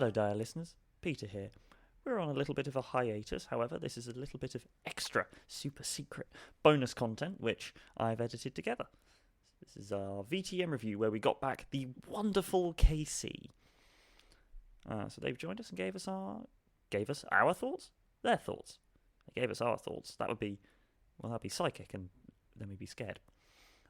Hello, Dire listeners. Peter here. We're on a little bit of a hiatus, however, this is a little bit of extra, super secret bonus content which I've edited together. This is our VTM review where we got back the wonderful K.C. So they've joined us and gave us our thoughts? Their thoughts. They gave us our thoughts. That'd be psychic, and then we'd be scared.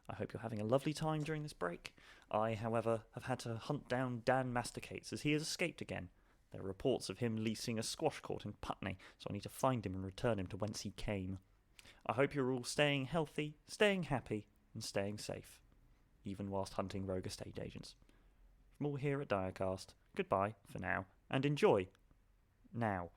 I hope you're having a lovely time during this break. I, however, have had to hunt down Dan Masticates as he has escaped again. There are reports of him leasing a squash court in Putney, so I need to find him and return him to whence he came. I hope you're all staying healthy, staying happy, and staying safe, even whilst hunting rogue estate agents. From all here at Direcast, goodbye for now, and enjoy. Now.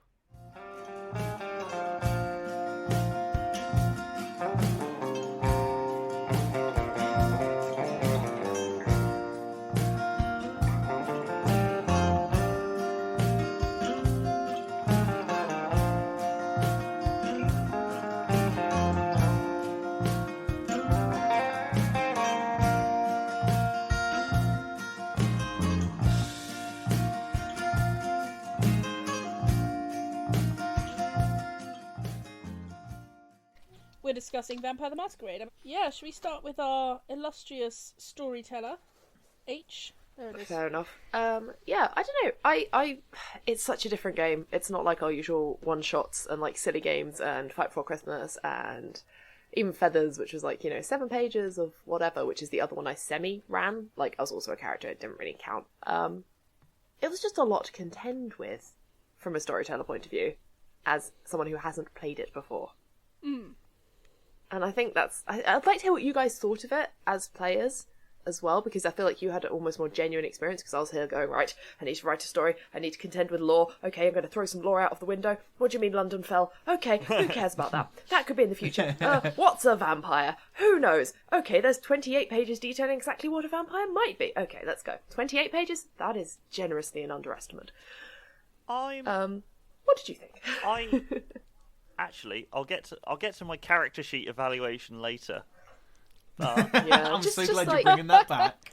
We're discussing Vampire the Masquerade. Yeah, should we start with our illustrious storyteller, H? There it is. Fair enough. Yeah, I don't know. I it's such a different game. It's not like our usual one-shots and like silly games and Fight Before Christmas and even Feathers, which was like, 7 pages of whatever, which is the other one I semi-ran. Like, I was also a character, it didn't really count. It was just a lot to contend with from a storyteller point of view, as someone who hasn't played it before. And I think I'd like to hear what you guys thought of it as players as well, because I feel like you had an almost more genuine experience, because I was here going, right, I need to write a story, I need to contend with lore, okay, I'm going to throw some lore out of the window, what do you mean London fell? Okay, who cares about that? That could be in the future. What's a vampire? Who knows? Okay, there's 28 pages detailing exactly what a vampire might be. Okay, let's go. 28 pages? That is generously an underestimate. What did you think? Actually, I'll get to my character sheet evaluation later. Yeah, I'm so glad you're bringing that back.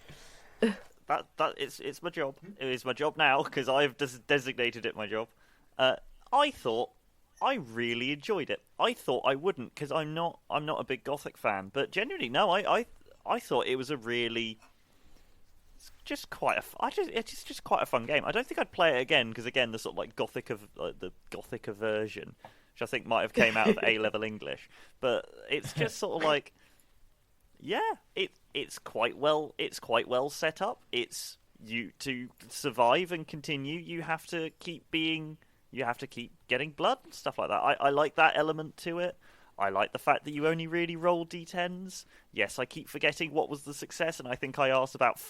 It's my job. It is my job now because I've designated it my job. I thought I really enjoyed it. I thought I wouldn't because I'm not a big Gothic fan, but genuinely no. I thought it was a really just quite it's just quite a fun game. I don't think I'd play it again because again the sort of like the Gothic aversion, which I think might have came out of A-level English, but it's just sort of like, yeah, it's quite well set up. It's you to survive and continue. You have to keep getting blood and stuff like that. I like that element to it. I like the fact that you only really roll d10s. Yes, I keep forgetting what was the success, and I think I asked about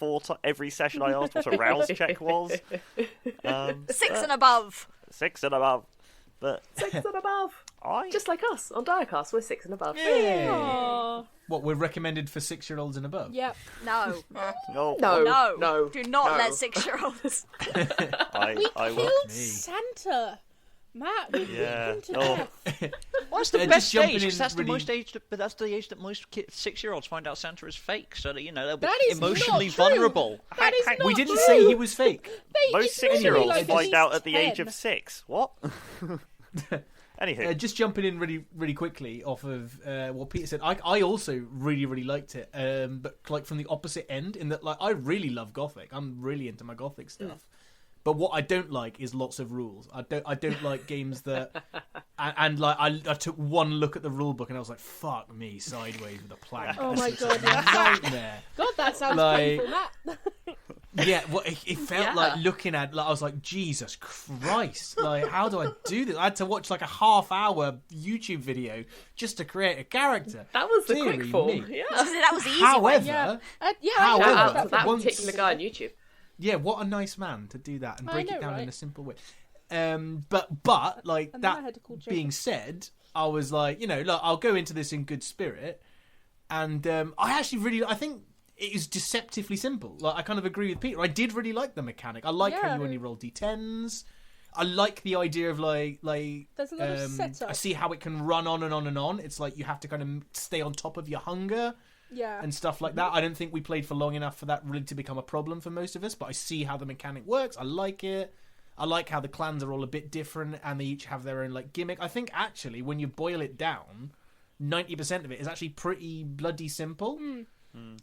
every session I asked what a rouse check was. 6 and above. 6 and above. But 6 and above. Just like us on Direcast, we're 6 and above. Aww. What, we're recommended for 6-year-olds and above? Yep. No. No. Do not No. let 6-year-olds. We I killed will. Santa. Matt, we beat him to death. What's the Just best jumping age? in 'Cause that's really- the most age. But that's the age that most 6-year-olds find out Santa is fake, so that they'll be That is emotionally not true. vulnerable. That is not We didn't true. say he was fake. Most It's really 6-year-olds like find out he's at the age 10. of 6. What? Anywho. Just jumping in really, really quickly off of what Peter said, I also really, really liked it, but like from the opposite end, in that like I really love Gothic. I'm really into my Gothic stuff. But what I don't like is lots of rules. I don't like games that and like I took one look at the rule book and I was like, fuck me, sideways with a plank. Oh This my is a God, yeah. nightmare. God, that sounds Like- painful, Matt. Yeah, well, it felt like looking at. Like, I was like, Jesus Christ! Like, how do I do this? I had to watch like a half-hour YouTube video just to create a character. That was the Deary quick form. me. Yeah. That was the easy However, way. Yeah. Shout However, out to that once- particular guy on YouTube. yeah, what a nice man to do that and I break know, it down right? in a simple way. But like And then I that had to call Jacob. being said, I was like, look, I'll go into this in good spirit, and I think it is deceptively simple. Like, I kind of agree with Peter. I did really like the mechanic. I like how you only roll d10s. I like the idea of like There's a lot of setup. I see how it can run on and on and on. It's like you have to kind of stay on top of your hunger and stuff like that. I don't think we played for long enough for that really to become a problem for most of us, but I see how the mechanic works. I like it. I like how the clans are all a bit different and they each have their own like gimmick. I think actually when you boil it down, 90% of it is actually pretty bloody simple.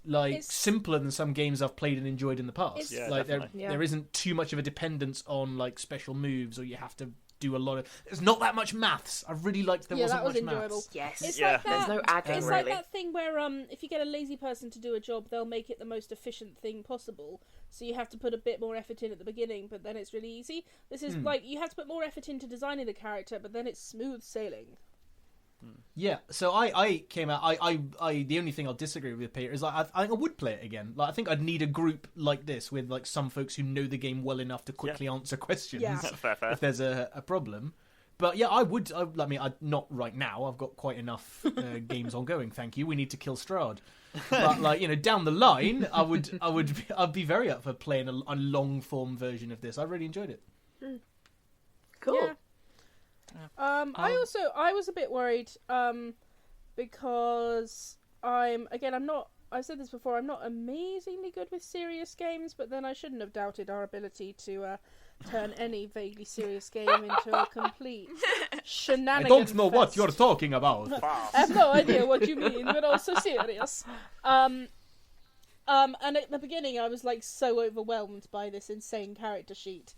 Like It's- simpler than some games I've played and enjoyed in the past. It's- Like definitely. there isn't too much of a dependence on like special moves, or you have to do a lot of. There's not that much maths. I really liked there wasn't that was much enjoyable. maths. Yes. It's Yeah. like that. There's no adding, It's really. like that thing where if you get a lazy person to do a job, they'll make it the most efficient thing possible. So you have to put a bit more effort in at the beginning, but then it's really easy. This is like you have to put more effort into designing the character, but then it's smooth sailing. Yeah, so I came out. I the only thing I'll disagree with Peter is like I think I would play it again. Like I think I'd need a group like this with like some folks who know the game well enough to quickly answer questions Yeah. Fair. if there's a problem. But yeah, I would. I mean, not right now. I've got quite enough games ongoing. Thank you. We need to kill Strahd. But like down the line, I'd be very up for playing a long form version of this. I really enjoyed it. Cool. Yeah. I was a bit worried because I've said this before, I'm not amazingly good with serious games, but then I shouldn't have doubted our ability to turn any vaguely serious game into a complete shenanigan fest. talking about. I have no idea what you mean, but also serious. And at the beginning I was like so overwhelmed by this insane character sheet.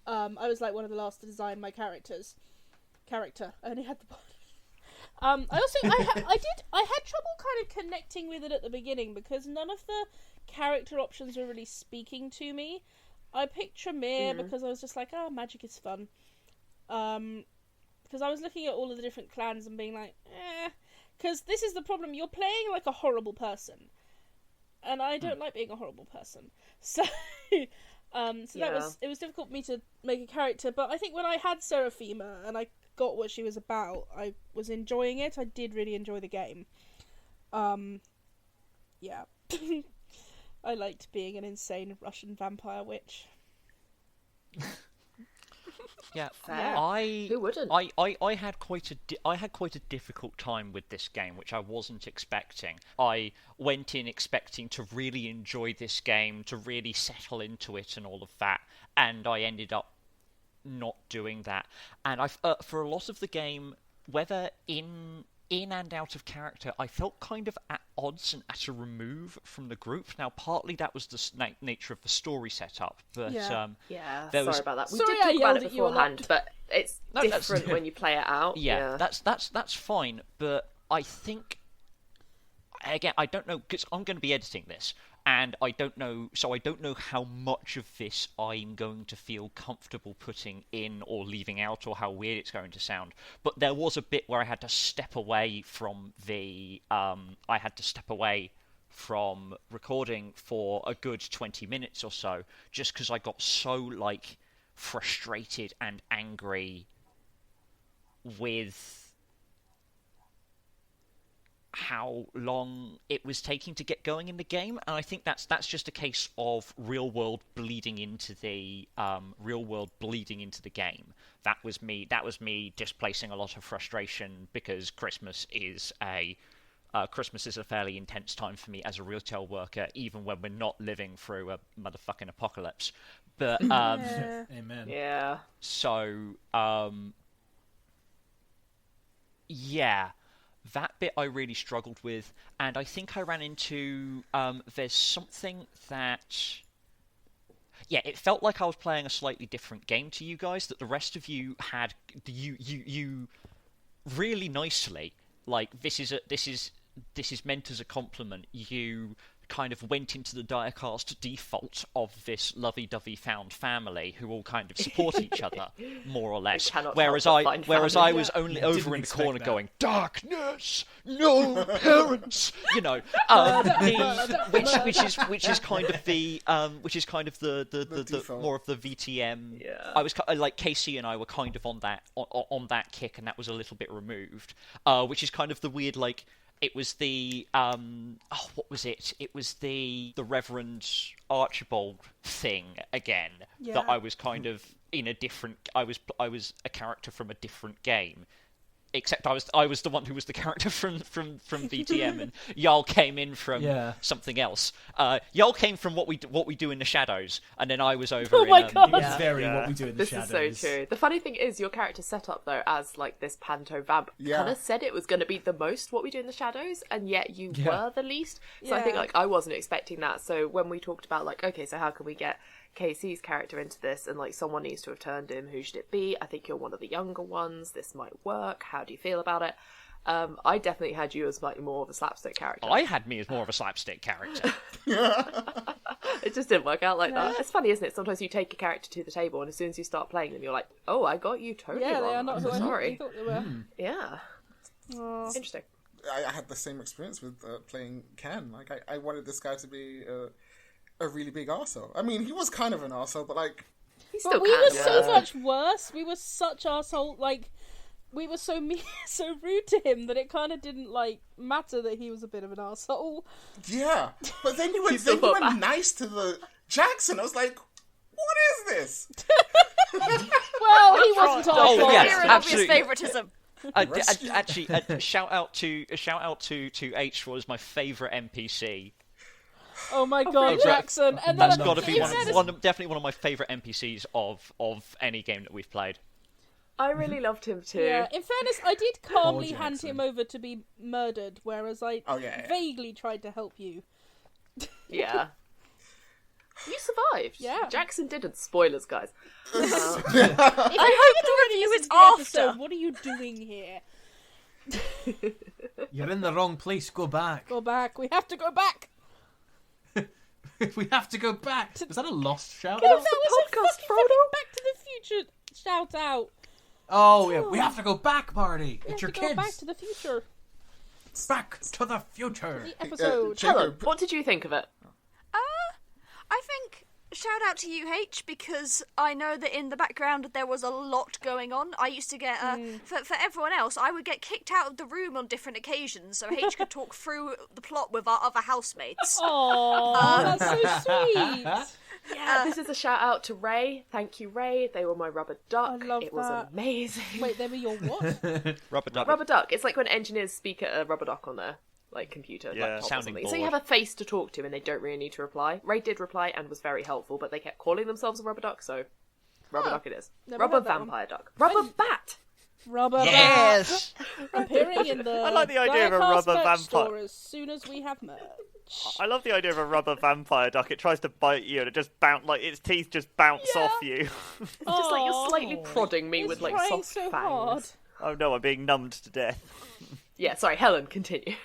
I was like one of the last to design my character. I only had the body. I had trouble kind of connecting with it at the beginning because none of the character options were really speaking to me. I picked Tremere because I was just like, oh, magic is fun. Because I was looking at all of the different clans and being like, because this is the problem. You're playing like a horrible person, and I don't like being a horrible person. So, it was difficult for me to make a character. But I think when I had Seraphima and I got what she was about, I was enjoying it. I did really enjoy the game. Yeah. I liked being an insane Russian vampire witch. Yeah, Fair. Who wouldn't? I had quite a difficult time with this game, which I wasn't expecting. I went in expecting to really enjoy this game, to really settle into it, and all of that, and I ended up not doing that. And I, for a lot of the game, whether in and out of character, I felt kind of at odds and at a remove from the group. Now, partly that was the nature of the story setup, but Yeah. Sorry was- about that. We Sorry did I talk about yelled it at you a lot. beforehand, but it's No, that's- different when you play it out. yeah, that's fine. But I think, again, I don't know, because I'm going to be editing this, and I don't know how much of this I'm going to feel comfortable putting in or leaving out, or how weird it's going to sound. But there was a bit where I had to step away from recording for a good 20 minutes or so, just because I got so like frustrated and angry with how long it was taking to get going in the game, and I think that's just a case of real world bleeding into the game. That was me displacing a lot of frustration, because Christmas is a fairly intense time for me as a retail worker, even when we're not living through a motherfucking apocalypse. But Yeah. Amen. Yeah. so yeah, that bit I really struggled with, and I think I ran into there's something that, yeah, it felt like I was playing a slightly different game to you guys, that the rest of you had you really nicely, like, this is meant as a compliment, you kind of went into the Direcast default of this lovey-dovey found family who all kind of support each other, more or less. cannot Whereas help but I find whereas family. I was only over didn't in the expect corner that. going, darkness, no parents, you know, which is kind of the default. more of the VTM. Yeah. I was like, K.C. and I were kind of on that kick, and that was a little bit removed, which is kind of the weird, like, it was the what was it? It was the Reverend Archibald thing again, Yeah. that I was kind of in a different. I was a character from a different game, except I was the one who was the character from VTM, and Jarl came in from something else. Jarl came from what we do in the shadows, and then I was over. Oh my god! It's very what we do in the This shadows. is so true. The funny thing is, your character set up though as like this panto vamp kind of said it was going to be the most what we do in the shadows, and yet you were the least. So I think like I wasn't expecting that. So when we talked about like, okay, so how can we get K.C.'s character into this, and like someone needs to have turned him, who should it be? I think you're one of the younger ones, this might work, how do you feel about it? I definitely had you as slightly more of a slapstick character. I had me as more of a slapstick character. It just didn't work out like that. It's funny, isn't it? Sometimes you take a character to the table, and as soon as you start playing them, you're like, oh, I got you totally Yeah, wrong. they are not who I sorry. thought they were. Yeah. Oh. Interesting. I had the same experience with playing Ken. Like, I wanted this guy to be a really big arsehole. I mean, he was kind of an arsehole, but like... But we were so much worse. We were such arsehole. Like, we were so mean, so rude to him that it kind of didn't like matter that he was a bit of an arsehole. Yeah, but then you went nice to the Jackson. I was like, what is this? Well, he wasn't our fault. yes, Clear and obvious absolutely. favouritism. Actually, shout out to H was my favourite NPC. Oh my god, Jackson! And That's then got to be definitely definitely one of my favourite NPCs of any game that we've played. I really loved him too. Yeah, in fairness, I did calmly Jackson. hand him over to be murdered, whereas I vaguely tried to help you. Yeah. You survived. Yeah. Jackson didn't. Spoilers, guys. I hope the review is after. What are you doing here? You're in the wrong place. Go back. Go back. We have to go back. We have to go back. Was that a lost shout? That the was a podcast, fucking Frodo. Back to the Future shout out. Oh yeah, we have to go back, party. We It's have your to kids. go back to the future. Back to the future. The episode. Helen, what did you think of it? I think shout out to you, H, because I know that in the background there was a lot going on. I used to get, for everyone else, I would get kicked out of the room on different occasions so H could talk through the plot with our other housemates. Aww, that's so sweet. Yeah, this is a shout out to Ray. Thank you, Ray. They were my rubber duck. I love it was that. amazing. Wait, they were your what? Rubber duck. Rubber duck. It's like when engineers speak at a rubber duck on their like computer, Yeah. laptop or Sounding something. So you board. have a face to talk to, and they don't really need to reply. Ray did reply and was very helpful, but they kept calling themselves a rubber duck, so rubber duck it is. Never Rubber heard that vampire duck. Rubber bat. Rubber Yes. bat. Appearing in the I like the idea of a Direcast rubber merch vampire. store as soon as we have merch. I love the idea of a rubber vampire duck. It tries to bite you and it just like its teeth just bounce off you. It's just like you're slightly prodding me It's with like trying soft so fangs. hard. Oh no, I'm being numbed to death. Yeah, sorry, Helen, continue.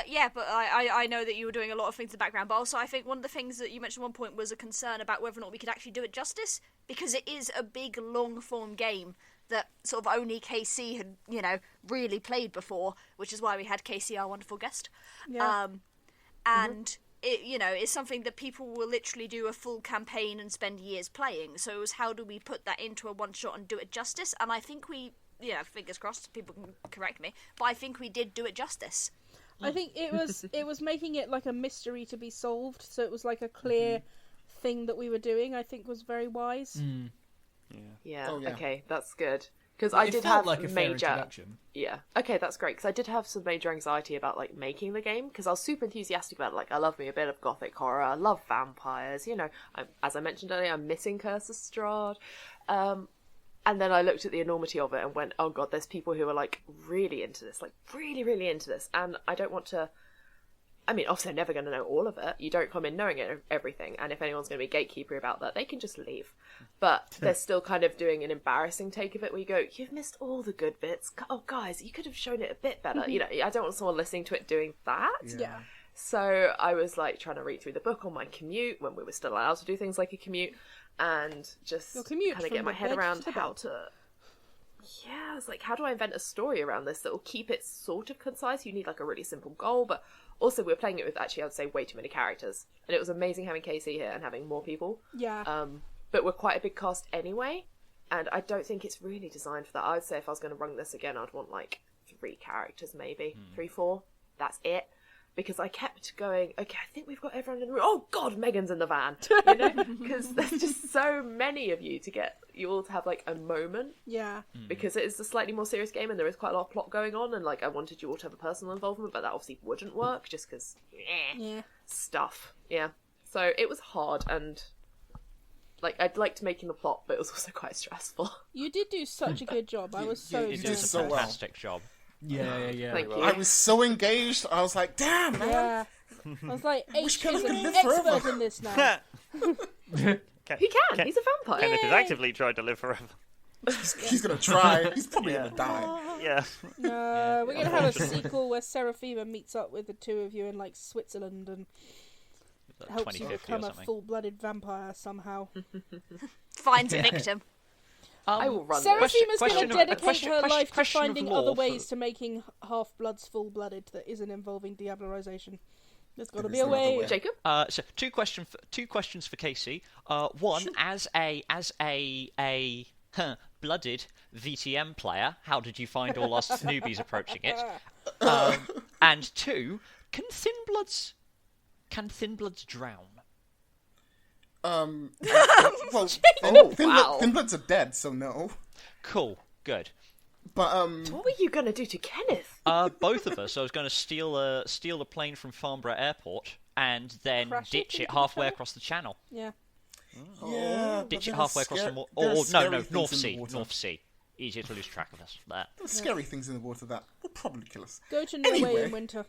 Yeah, but I know that you were doing a lot of things in the background, but also I think one of the things that you mentioned at one point was a concern about whether or not we could actually do it justice, because it is a big, long-form game that sort of only KC had, really played before, which is why we had KC, our wonderful guest. Yeah. And it, is something that people will literally do a full campaign and spend years playing. So it was how do we put that into a one-shot and do it justice? And I think we, fingers crossed, people can correct me, but I think we did do it justice. I think it was making it like a mystery to be solved, so it was like a clear thing that we were doing. I think was very wise. Yeah, Oh, yeah. okay, that's good. Because I It did felt have like a fair major... introduction. Yeah, okay, that's great, because I did have some major anxiety about, like, making the game, because I was super enthusiastic about it. Like, I love me a bit of gothic horror, I love vampires, as I mentioned earlier, I'm missing Curse of Strahd. And then I looked at the enormity of it and went, oh god, there's people who are, like, really into this, like, really, really into this, and I don't want to... I mean, obviously I'm never going to know all of it. You don't come in knowing everything, and if anyone's going to be gatekeeper about that, they can just leave. But they're still kind of doing an embarrassing take of it where you go, you've missed all the good bits. Oh, guys, you could have shown it a bit better. I don't want someone listening to it doing that. Yeah. So I was, like, trying to read through the book on my commute when we were still allowed to do things like a commute, and just Your commute kind of from get my the head bed around to the how bed. to... Yeah, I was like, how do I invent a story around this that will keep it sort of concise? You need, like, a really simple goal, but also we're playing it with, actually, I would say, way too many characters. And it was amazing having KC here and having more people. Yeah. But we're quite a big cast anyway, and I don't think it's really designed for that. I'd say if I was going to run this again, I'd want, like, 3 characters, maybe. 3, 4. That's it. because I kept going, okay, I think we've got everyone in the room. Oh God, Megan's in the van, you know, because there's just so many of you to get you all to have like a moment. Yeah. Because it is a slightly more serious game and there is quite a lot of plot going on, and like I wanted you all to have a personal involvement, but that obviously wouldn't work just because stuff. Yeah. So it was hard, and like I'd liked making the plot, but it was also quite stressful. You did do such a good job. I was so you so did so well. Fantastic job. Yeah. Thank you. I was so engaged. I was like, damn, man. Yeah. I was like, H Ken is could an live expert forever. in this now. He can. He's a vampire. Kenneth is actively trying to live forever. He's gonna try. He's probably gonna die. Yeah. No, we're gonna have a sequel where Seraphima meets up with the two of you in like Switzerland and helps you 2050 or become a something. full-blooded vampire somehow. Finds a victim. I will run. Seraphima's going to question- dedicate question- her question- life to question of finding law other for- ways to making half-bloods full-blooded that isn't involving diablerization. There's got to There be is a no way. other way. Jacob. So two questions for Casey. One, as a blooded VTM player, how did you find all us newbies approaching it? And two, can thin bloods drown? Well, thin bloods are dead, so no. Cool, good. But What were you going to do to Kenneth? Both of us. I was going to steal a plane from Farnborough Airport and then Crash it ditch it into the halfway channel? across the channel. Yeah. yeah, but Ditch it there are halfway across the there are no, scary North things in the Sea. water. North Sea. Easier to lose track of us. There. There are scary things in the water that will probably kill us. Go to Norway Anyway. in winter.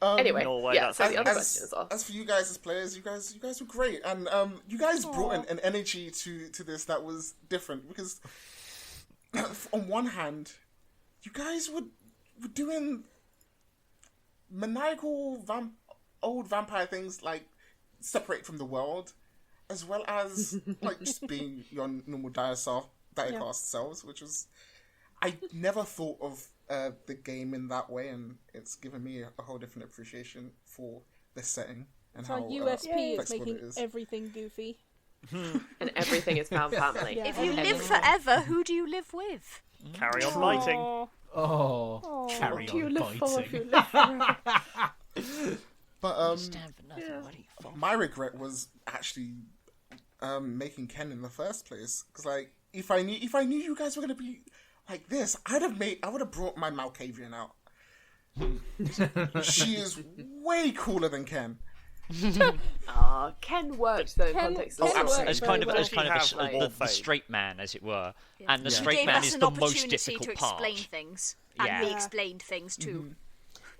Anyway, Norway, yeah. that's- So the other question is As for you guys as players, you guys were great, and you guys brought an energy to this that was different because on one hand, you guys were doing maniacal old vampire things like separate from the world, as well as like just being your normal diecast selves, which was I never thought of the game in that way, and it's given me a whole different appreciation for the setting and Our how USP is flexible making it is. everything goofy. and everything is found family. Yeah. If you Everything. live forever, who do you live with? Carry on fighting. Aw. Oh, carry What do you on live for if you biting. live forever? But Stand for nothing. What are you for? my regret was actually making Ken in the first place, because like if I knew you guys were gonna be like this, I would have brought my Malkavian out. She is way cooler than Ken. Ken worked though in Ken- context Ken of worked As very kind of well. as kind of Have a, more the faith. straight man, as it were, and the You straight gave man us is an the most opportunity difficult to part. explain things, and Yeah. we explained things too.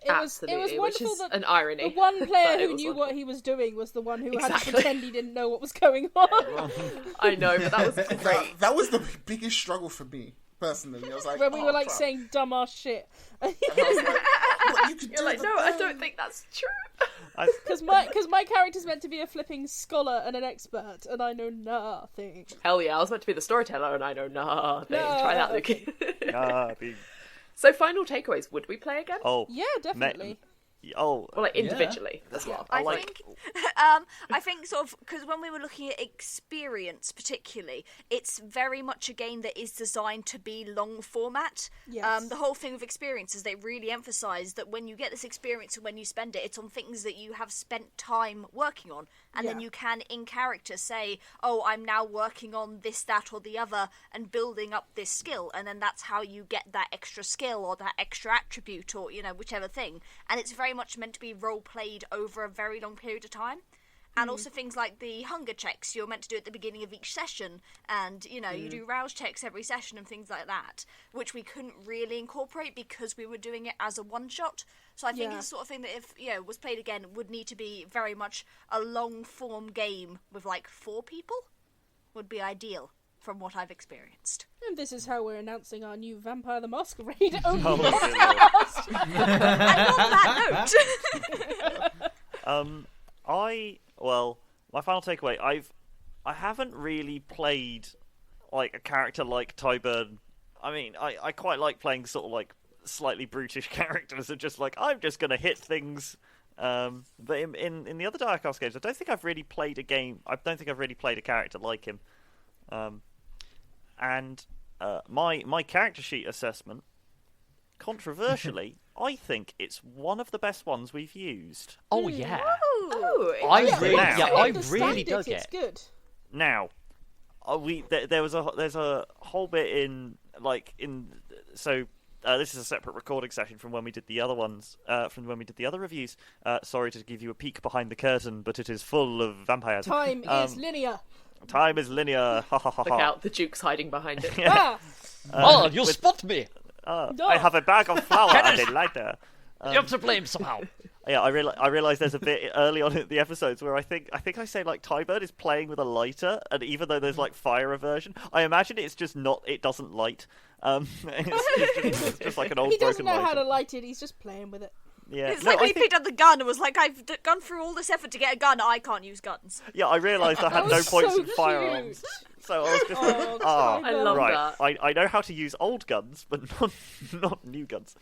It was absolutely, which wonderful is that an irony. the one player but it who was knew wonderful. what he was doing was the one who had to Exactly. pretend he didn't know what was going on. I know, but that was great. That was the biggest struggle for me personally. I was like, When we were like crap. saying dumbass shit. And I was like, what, you could You're do like, the no, I thing. don't think that's true. Because my character's meant to be a flipping scholar and an expert, and I know nothing. Hell yeah, I was meant to be the storyteller, and I know nothing. No. Try that, Luke. So, final takeaways. Would we play again? Oh, Yeah, definitely. oh, Or like individually as well? I like- think, I think sort of because when we were looking at experience, particularly, it's very much a game that is designed to be long format. Yes. The whole thing with experience is they really emphasise that when you get this experience and when you spend it, it's on things that you have spent time working on, and then Yeah. you can in character say, "Oh, I'm now working on this, that, or the other," and building up this skill, and then that's how you get that extra skill or that extra attribute or whichever thing, and it's very much meant to be role played over a very long period of time. And also things like the hunger checks you're meant to do at the beginning of each session, and you do rouse checks every session and things like that, which we couldn't really incorporate because we were doing it as a one shot. So I think Yeah. it's the sort of thing that if was played again would need to be very much a long form game with like 4 people would be ideal from what I've experienced. And this is how we're announcing our new Vampire the Masquerade only Oh, podcast. And on that note, my final takeaway, I haven't really played like a character like Tyburn. I mean, I quite like playing sort of like slightly brutish characters of just like I'm just gonna hit things. But in the other Direcast games, I don't think I've really played a game. I don't think I've really played a character like him. And my character sheet assessment, controversially, I think it's one of the best ones we've used. Oh yeah. Oh, I I really dug It's it. good. Now, there's a whole bit in this is a separate recording session from when we did the other ones, from when we did the other reviews. Sorry to give you a peek behind the curtain, but it is full of vampires. Time is linear. Time is linear. Ha ha ha Look ha. out, the Duke's hiding behind it. Ah! Oh, you'll spot me. I have a bag of flour and a lighter. You're to blame somehow. Yeah, I realize there's a bit early on in the episodes where I think I say like Tybird is playing with a lighter, and even though there's like fire aversion, I imagine it's just not. It doesn't light. It's just like an old He doesn't broken know lighter. how to light it. He's just playing with it. Yeah, It's no, like when I he think, picked up the gun and was like, I've gone through all this effort to get a gun, I can't use guns. yeah, I realised I had That no was points so in firearms, cute. so I was just Oh, I love right. that. I know how to use old guns, but not new guns.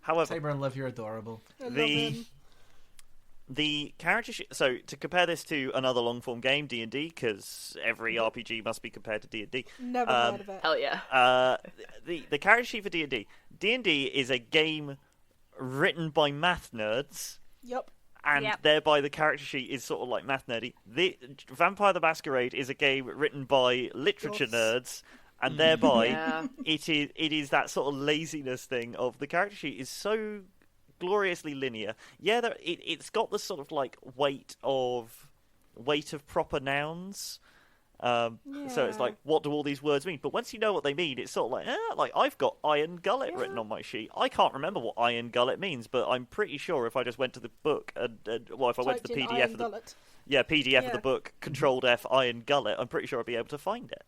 However, Saber and Love, you're adorable. I love the him. the character so to compare this to another long form game, D&D, because every RPG must be compared to D&D. Never heard of it. Hell yeah. The character sheet for D&D is a game written by math nerds, Yup. and Yep. thereby the character sheet is sort of like math nerdy. The Vampire the Masquerade is a game written by literature Goths. nerds, and thereby Yeah. it is that sort of laziness thing of the character sheet is so gloriously linear. Yeah, it's got the sort of like weight of proper nouns. So it's Yeah. like, what do all these words mean? But once you know what they mean, it's sort of like I've got iron gullet written on my sheet. I can't remember what iron gullet means, but I'm pretty sure if I just went to the book and if I went to the Typed in PDF iron of the gullet. PDF of Yeah. the book, Controlled F iron gullet, I'm pretty sure I'd be able to find it.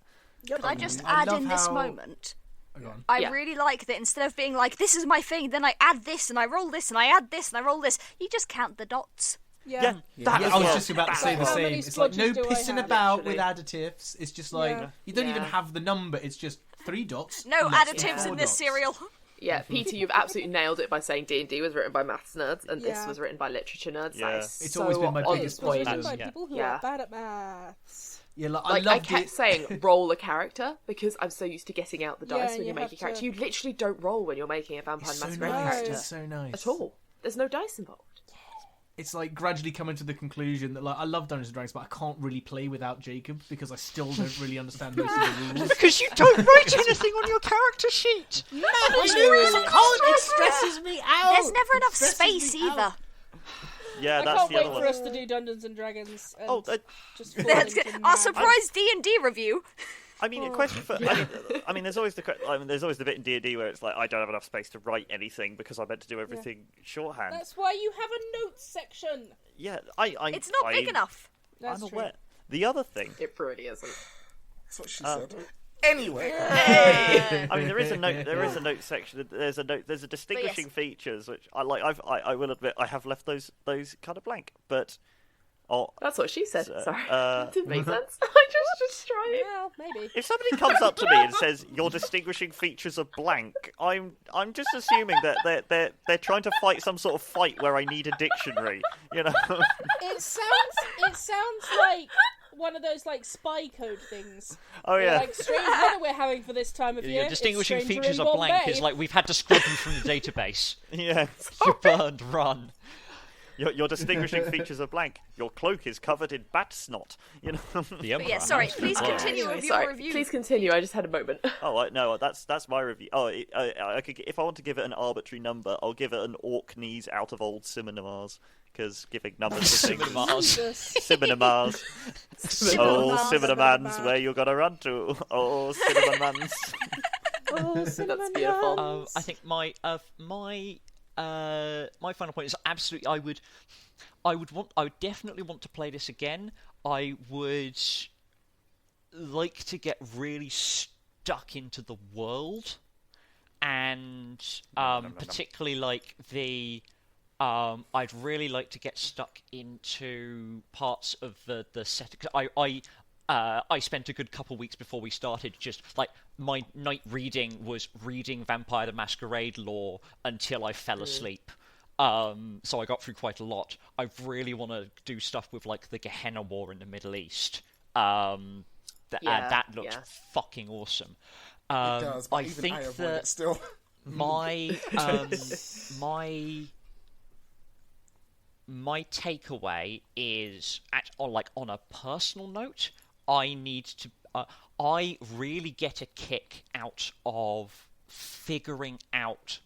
Yep. Could I just I add love in this how- moment? Go on. I Yeah. really like that instead of being like, this is my thing, then I add this, and I roll this, and I add this, and I roll this, you just count the dots. Yeah. That Yeah, as I was well. just about to say the How same. many It's like no splodges do I pissing have? about Literally. with additives. It's just like Yeah. you don't even Yeah. have the number. It's just 3 dots. No next to additives 4 in this dots. cereal. Yeah, Peter, you've absolutely nailed it by saying D&D was written by maths nerds, and this Yeah. was written by literature nerds. Yeah. That is It's so always been my on biggest point. Written by Yeah. people who Yeah. are bad at maths. Yeah, like, Like, I I loved kept it. saying, roll a character, because I'm so used to getting out the Yeah, dice when you you make a have character. to- You literally don't roll when you're making a Vampire It's the so Masquerade nice. character. It's so nice At all. There's no dice involved. It's like gradually coming to the conclusion that like I love Dungeons and Dragons, but I can't really play without Jacob because I still don't really understand most of the rules. Because you don't write anything on your character sheet. It stresses me out. There's never enough Stresses space me out. either. Yeah, I that's can't the wait other for one. us to do Dungeons and Dragons. And Oh, just fall That's into good. Our mad- surprise D&D review. I mean, a question for. I mean, there's always the bit in D&D where it's like I don't have enough space to write anything because I meant to do everything shorthand. That's why you have a notes section. Yeah, It's not big enough. That's I'm true. aware. The other thing, It really isn't. That's what she said. Anyway, I mean, there is a note. There is a note section. There's a note. There's a distinguishing features which I like. I will admit I have left those kind of blank, but That's what she said. So, Sorry. Didn't make sense. I just tried. Well, maybe. if somebody comes up to me and says your distinguishing features are blank, I'm just assuming that they're trying to fight some sort of fight where I need a dictionary. You know. It sounds like one of those like spy code things. Oh They're yeah. Like strange weather we're having for this time of year. Your It's distinguishing stranger features in are blank. Bombay. It's like we've had to scrub them from the database. Yeah. You're burned, run. Your distinguishing features are blank. Your cloak is covered in bat snot. You know. The But yeah, sorry, please continue Anyway, with your sorry. review. Please continue. I just had a moment. Oh no, that's my review. Oh, I could, if I want to give it an arbitrary number, I'll give it an Orkneys out of old cinemas, because giving numbers to things. Cinemas. Jesus. Cinemas. Oh, Cinnamons, where you gonna run to? Oh, Cinnamons. Oh, cinnamon That's beautiful. buns. I think my final point is absolutely. I would definitely want to play this again. I would like to get really stuck into the world, and particularly like the. I'd really like to get stuck into parts of the setting. I spent a good couple weeks before we started just like my night reading was reading Vampire the Masquerade lore until I fell asleep. So I got through quite a lot. I really want to do stuff with like the Gehenna War in the Middle East. That looks fucking awesome. it does. But I even think I avoid that it still. my my takeaway is on a personal note, I really get a kick out of figuring out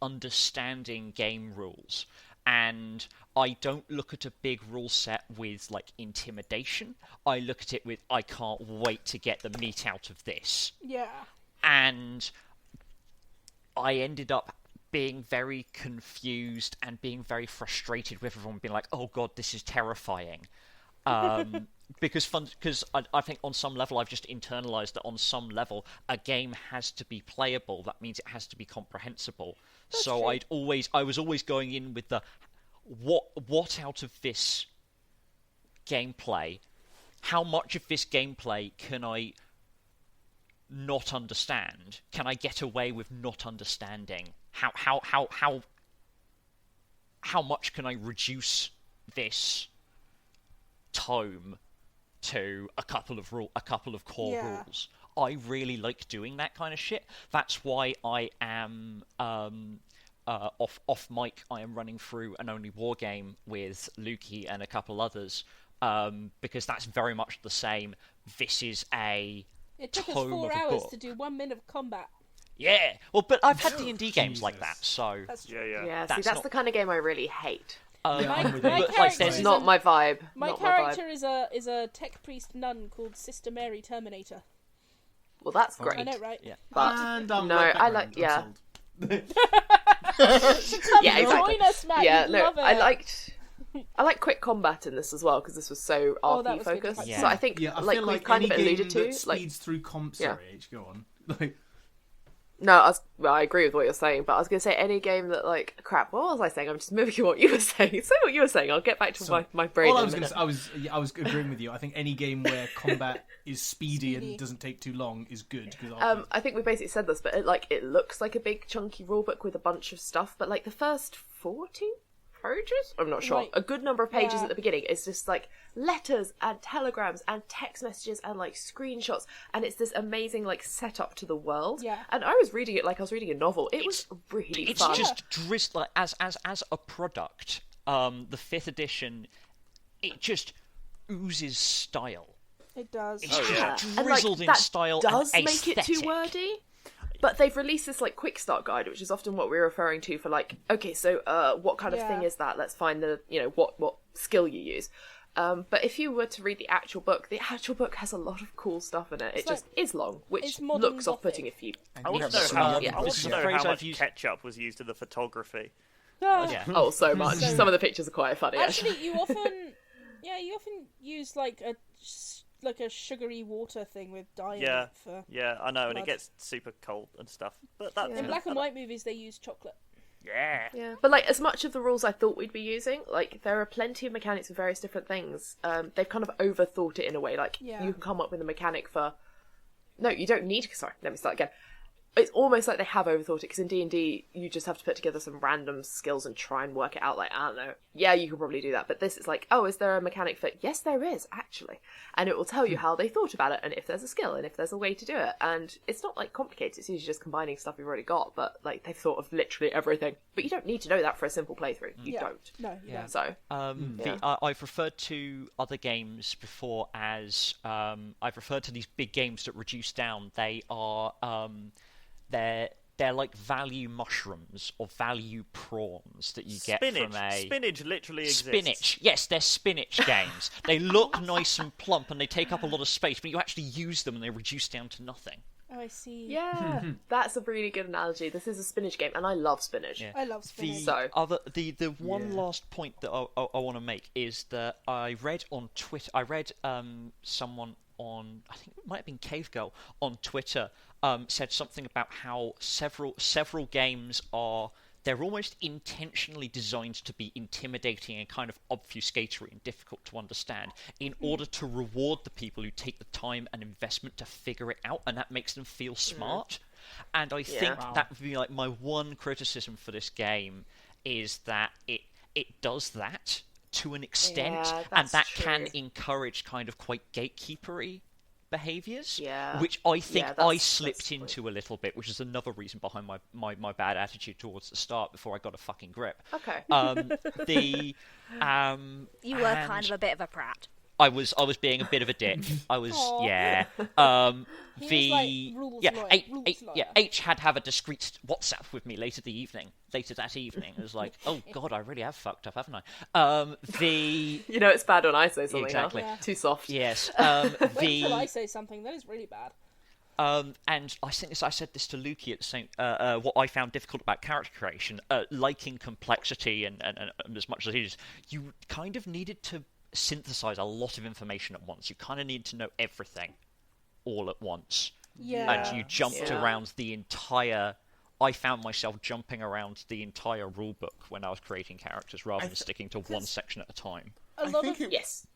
understanding game rules. And I don't look at a big rule set with intimidation. I look at it with I can't wait to get the meat out of this. Yeah. And I ended up being very confused and being very frustrated with everyone being like, "Oh God, this is terrifying." Because I think on some level I've just internalized that on some level a game has to be playable. That means it has to be comprehensible. So true. I was always going in with the what out of this gameplay, how much of this gameplay can I not understand? Can I get away with not understanding? How much can I reduce this tome to a couple of core rules? I really like doing that kind of shit. That's why I am off mic. I am running through an Only War game with Lukey and a couple others because that's very much the same. This is a It took us tome 4 of a hours book. to do 1 minute of combat. Yeah, well, but I've had D&D games like that, so That's true. Yeah, That's see, that's not- the kind of game I really hate. I'm with my you. character there's is Not my vibe. My Not character is a tech priest nun called Sister Mary Terminator. Well, that's great. I know, right? Yeah. But And I'm no, right I back like round. I'm yeah. sold. Yeah, exactly. Join us, Matt. Yeah, You'd no, love it. I like quick combat in this as well because this was so Oh, that RP was good. focused. Yeah. So I think Yeah, I like feel we've like kind any of game alluded to, that like speeds through comp. Yeah. Sorry, H, go on. Like, no, I agree with what you're saying, but I was going to say any game that crap. What was I saying? I'm just mimicking what you were saying. Say what you were saying. I'll get back to my brain. all I in was a going minute. to say, I was agreeing with you. I think any game where combat is speedy and doesn't take too long is good. Because I think we basically said this, but it looks like a big chunky rulebook with a bunch of stuff. But the first 40 pages, I'm not sure. Right. A good number of pages Yeah. at the beginning is just letters and telegrams and text messages and screenshots, and it's this amazing setup to the world. Yeah. And I was reading it like I was reading a novel. It was really It's fun. just drizzle as a product. The 5th edition, it just oozes style. It does. It's Yeah. just And, drizzled in that style does and make it too aesthetic. wordy. But they've released this quick start guide, which is often what we're referring to for okay, so what kind of Yeah. thing is that? Let's find the what skill you use. But if you were to read the actual book has a lot of cool stuff in it. It It's just is long, which it's modern looks off-putting Gothic. if you. And I you want have to know some how, young yeah. I want This to is know a phrase how I've much used- ketchup was used in the photography. Ah. Yeah. Oh, so much. So- Some of the pictures are quite funny. Actually, you often use a sugary water thing with dye in Yeah. it for. Yeah, I know, and it Blood. gets super cold and stuff. But that's Yeah. In black and white movies, they use chocolate. Yeah. Yeah, but as much of the rules I thought we'd be using, there are plenty of mechanics for various different things. They've kind of overthought it in a way. Yeah. You can come up with a mechanic for. No, you don't need. Sorry, let me start again. It's almost like they have overthought it because in D&D you just have to put together some random skills and try and work it out. I don't know. Yeah, you can probably do that, but this is oh, is there a mechanic for? Yes, there is actually, and it will tell you how they thought about it and if there's a skill and if there's a way to do it. And it's not complicated. It's usually just combining stuff you've already got, but they've thought of literally everything. But you don't need to know that for a simple playthrough. You Yeah. don't. No, you Yeah. don't. So Yeah. I've referred to other games before as I've referred to these big games that reduce down. They are they're like value mushrooms or value prawns that you get Spinach. from a Spinach literally exists. spinach. Yes, they're spinach games. They look nice and plump and they take up a lot of space, but you actually use them and they reduce down to nothing. Oh, I see. yeah, that's a really good analogy. This is a spinach game, and I love spinach. Yeah. I love spinach. So- The one last point that I want to make is that I read on Twitter. I read someone on, I think it might have been Cave Girl on Twitter, said something about how several games they're almost intentionally designed to be intimidating and kind of obfuscatory and difficult to understand in order to reward the people who take the time and investment to figure it out, and that makes them feel smart. And I think that would be my one criticism for this game is that it does that to an extent, Yeah, and that's that true. can encourage kind of quite gatekeepery behaviours, Yeah. which I think Yeah, I that's slipped the into a little bit, which is another reason behind my bad attitude towards the start before I got a fucking grip. Okay. The You were and kind of a bit of a prat. I was being a bit of a dick. I was Aw. yeah. He was like, rules lawyer, rules lawyer. H had to have a discreet WhatsApp with me later that evening. It was like, oh god, I really have fucked up, haven't I? You know it's bad when I say something. Exactly. Now. Yeah. Too soft. Yes. Wait till I say something. That is really bad. And I said this to Lukey at the same. What I found difficult about character creation, liking complexity and as much as it is, you kind of needed to synthesize a lot of information at once. You kind of need to know everything all at once. Yeah. And you jumped around the entire... I found myself jumping around the entire rulebook when I was creating characters rather than sticking to one section at a time. A lot of... Yes.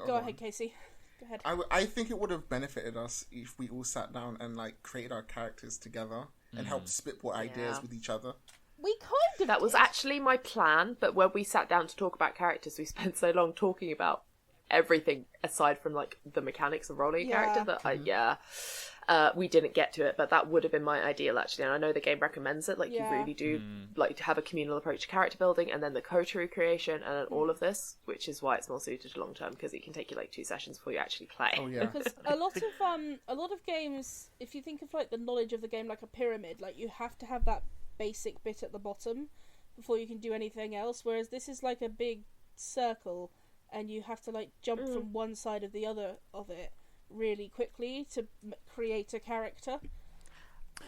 Go ahead, Casey. Go ahead. I think it would have benefited us if we all sat down and like created our characters together and helped spitball ideas with each other. We kind of That was did. actually my plan, but when we sat down to talk about characters, we spent so long talking about everything aside from like the mechanics of rolling a character that we didn't get to it. But that would have been my ideal actually, and I know the game recommends it. Like you really do like to have a communal approach to character building, and then the coterie creation, and then all of this, which is why it's more suited to long term because it can take you like 2 sessions before you actually play. Oh yeah. Because a lot of games, if you think of like the knowledge of the game like a pyramid, like you have to have that basic bit at the bottom before you can do anything else, whereas this is like a big circle and you have to like jump from one side of the other of it really quickly to create a character.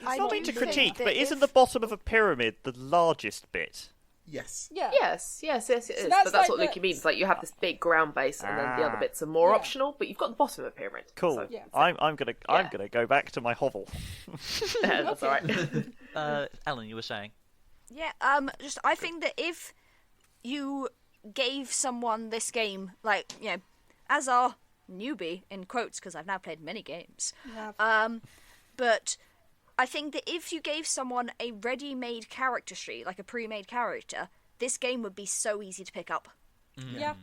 I don't mean to critique, but isn't the bottom of a pyramid the largest bit? Yes. Yeah. Yes, it is. that's But that's like what Lukey means. Like you have this big ground base, and then the other bits are more optional. But you've got the bottom of a pyramid. Cool. So, I'm gonna go back to my hovel. that's all right. Ellen, you were saying? Yeah, I think that if you gave someone this game, like, you know, as our newbie, in quotes, because I've now played many games, but I think that if you gave someone a ready-made character sheet, like a pre-made character, this game would be so easy to pick up.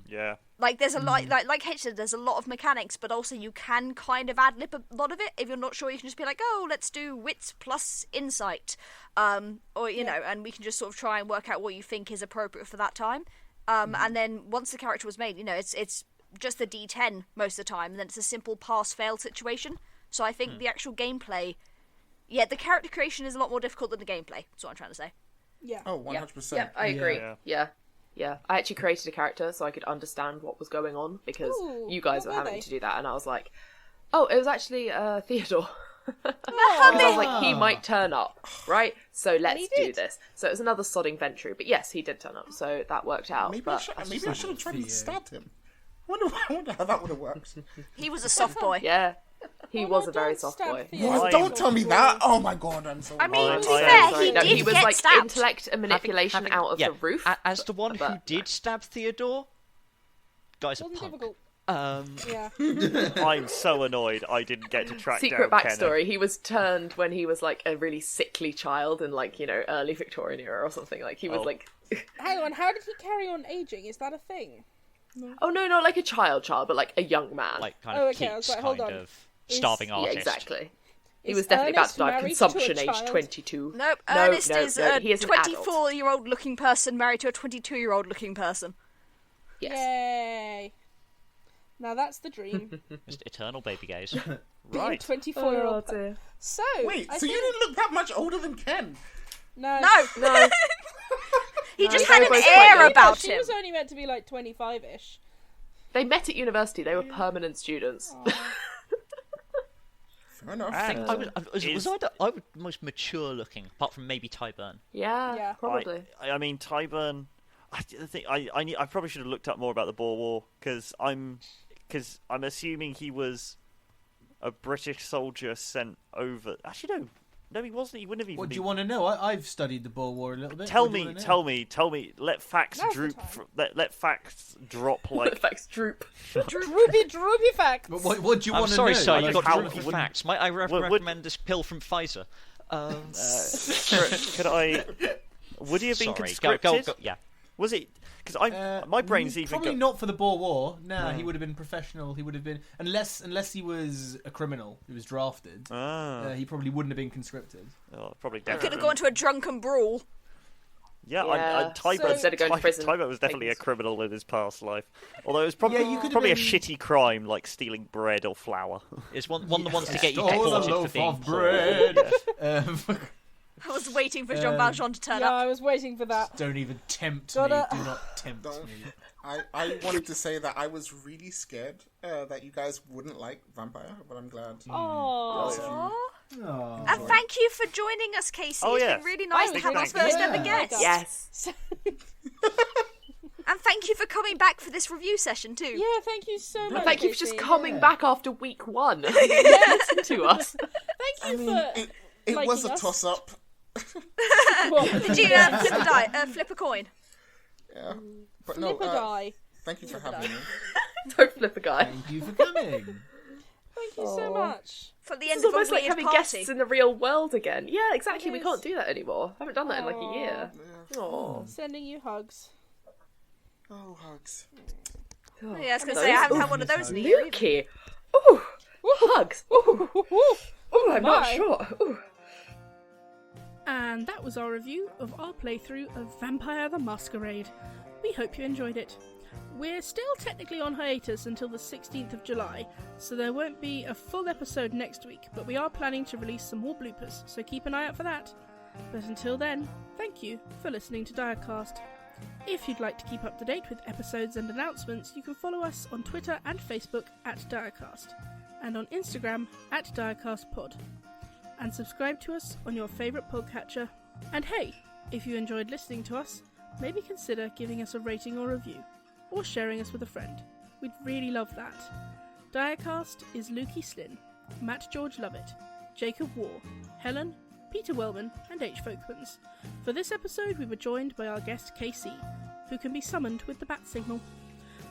Yeah. Like, there's a lot, like H said, there's a lot of mechanics, but also you can kind of ad-lib a lot of it. If you're not sure, you can just be like, oh, let's do wits plus insight. Or, you know, and we can just sort of try and work out what you think is appropriate for that time. And then once the character was made, you know, it's just the D10 most of the time, and then it's a simple pass-fail situation. So I think the actual gameplay... Yeah, the character creation is a lot more difficult than the gameplay. That's what I'm trying to say. Yeah. Oh, 100%. Yeah, I agree. Yeah. Yeah. I actually created a character so I could understand what was going on because you guys were having to do that, and I was like, oh, it was actually Theodore. I was like, he might turn up, right? So let's do this. So it was another sodding venture, but yes, he did turn up, so that worked out. Maybe but I should have tried to stab him. I wonder how that would have worked. He was a soft boy. yeah, he was a very don't soft stab boy. Theodore. Don't tell me that. Oh my god, I'm so. I mean, to be I- fair, he No, did he was get like stabbed. intellect and manipulation out of the roof. As the one who but- did stab Theodore, guys are Wasn't punk. difficult. Um, I'm so annoyed I didn't get to track Secret down backstory: Kenneth. he was turned when he was like a really sickly child in like early Victorian era or something. Like he was Oh. like, Hang on, how did he carry on aging? Is that a thing? oh no, not like a child, but like a young man. Like kind Oh, of okay, I was Keats, like, hold kind on. of starving Yeah, yeah, artist. exactly. He Is was definitely about Ernest to die of married to a consumption, age child? 22. Nope, No, Ernest no, is no, a he is an adult. 24-year-old looking person married to a 22-year-old looking person. Yes. Yay. Now that's the dream. Just eternal baby gaze. Being Right. 24-year-old. Oh, dear. So, Wait, I so you think... didn't look that much older than Ken? No. No, he just they had were an both air quite young. about She him. was only meant to be like 25-ish. They met at university. They were permanent students. Fair enough. And Was I was most mature looking, apart from maybe Tyburn. Yeah, Yeah. probably. I mean, Tyburn. I think I probably should have looked up more about the Boer War because I'm assuming he was a British soldier sent over. Actually, no, he wasn't. He wouldn't have even. What do been... you want to know? I've studied the Boer War a little bit. Tell What do you me, wanna know? tell me. Let facts Now's the droop. time. Let facts drop like. Facts droop. Droopy facts. But what do you I'm want to sorry, know? sir, Like you got how- drunk for facts. Might I recommend this pill from Pfizer? Could I? Would he have been Sorry, conscripted? go, yeah. Was it? Because my brain's even probably not for the Boer War. No, he would have been professional. He would have been unless he was a criminal who was drafted. He probably wouldn't have been conscripted. Oh, probably Could definitely. have gone to a drunken brawl. Yeah, instead of going to prison. Tybo was definitely a criminal in his past life. Although it was probably a shitty crime like stealing bread or flour. It's one of the ones to get you Stole a deported for loaf being of poor. bread. I was waiting for Jean Valjean to turn Yeah, up. I was waiting for that. Don't even tempt Gotta- me. Do not tempt me. I wanted to say that I was really scared that you guys wouldn't like Vampire, but I'm glad. Oh. Aww. And thank you for joining us, K.C. Oh, It's yeah. been really nice to have our Thank first you. ever Yeah. guest. Yes. And thank you for coming back for this review session too. Yeah, thank you so much. Thank you for just Casey. coming back after week 1. Listen to us. Thank you for. It liking was a us. toss-up. Did you flip a coin? Yeah. But Flip a die. thank you for having me. Don't flip a guy. Thank you for coming. Thank you so much. For the It's end of a almost like weird having party. guests in the real world again. Yeah, exactly. It We is. can't do that anymore. I haven't done that in like a year. Aww. Sending you hugs. Oh, hugs. Yeah, I was going to say, I haven't had one of those in a year either. Lukey. Ooh. Hugs. Ooh. Ooh, I'm not My. sure. Ooh. And that was our review of our playthrough of Vampire the Masquerade. We hope you enjoyed it. We're still technically on hiatus until the 16th of July, so there won't be a full episode next week, but we are planning to release some more bloopers, so keep an eye out for that. But until then, thank you for listening to Direcast. If you'd like to keep up to date with episodes and announcements, you can follow us on Twitter and Facebook at Direcast, and on Instagram at DirecastPod. And subscribe to us on your favourite podcatcher. And hey, if you enjoyed listening to us, maybe consider giving us a rating or review, or sharing us with a friend. We'd really love that. Direcast is Lukey Slynn, Matt George Lovett, Jacob Waugh, Helen, Peter Wellman, and H Folkmans. For this episode, we were joined by our guest K.C, who can be summoned with the bat signal.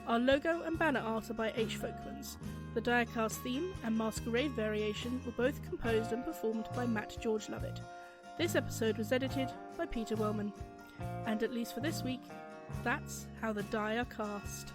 Our logo and banner art are by H Folkmans. The Direcast theme and Masquerade variation were both composed and performed by Matt George Lovett. This episode was edited by Peter Wellman. And at least for this week, that's how the die are cast.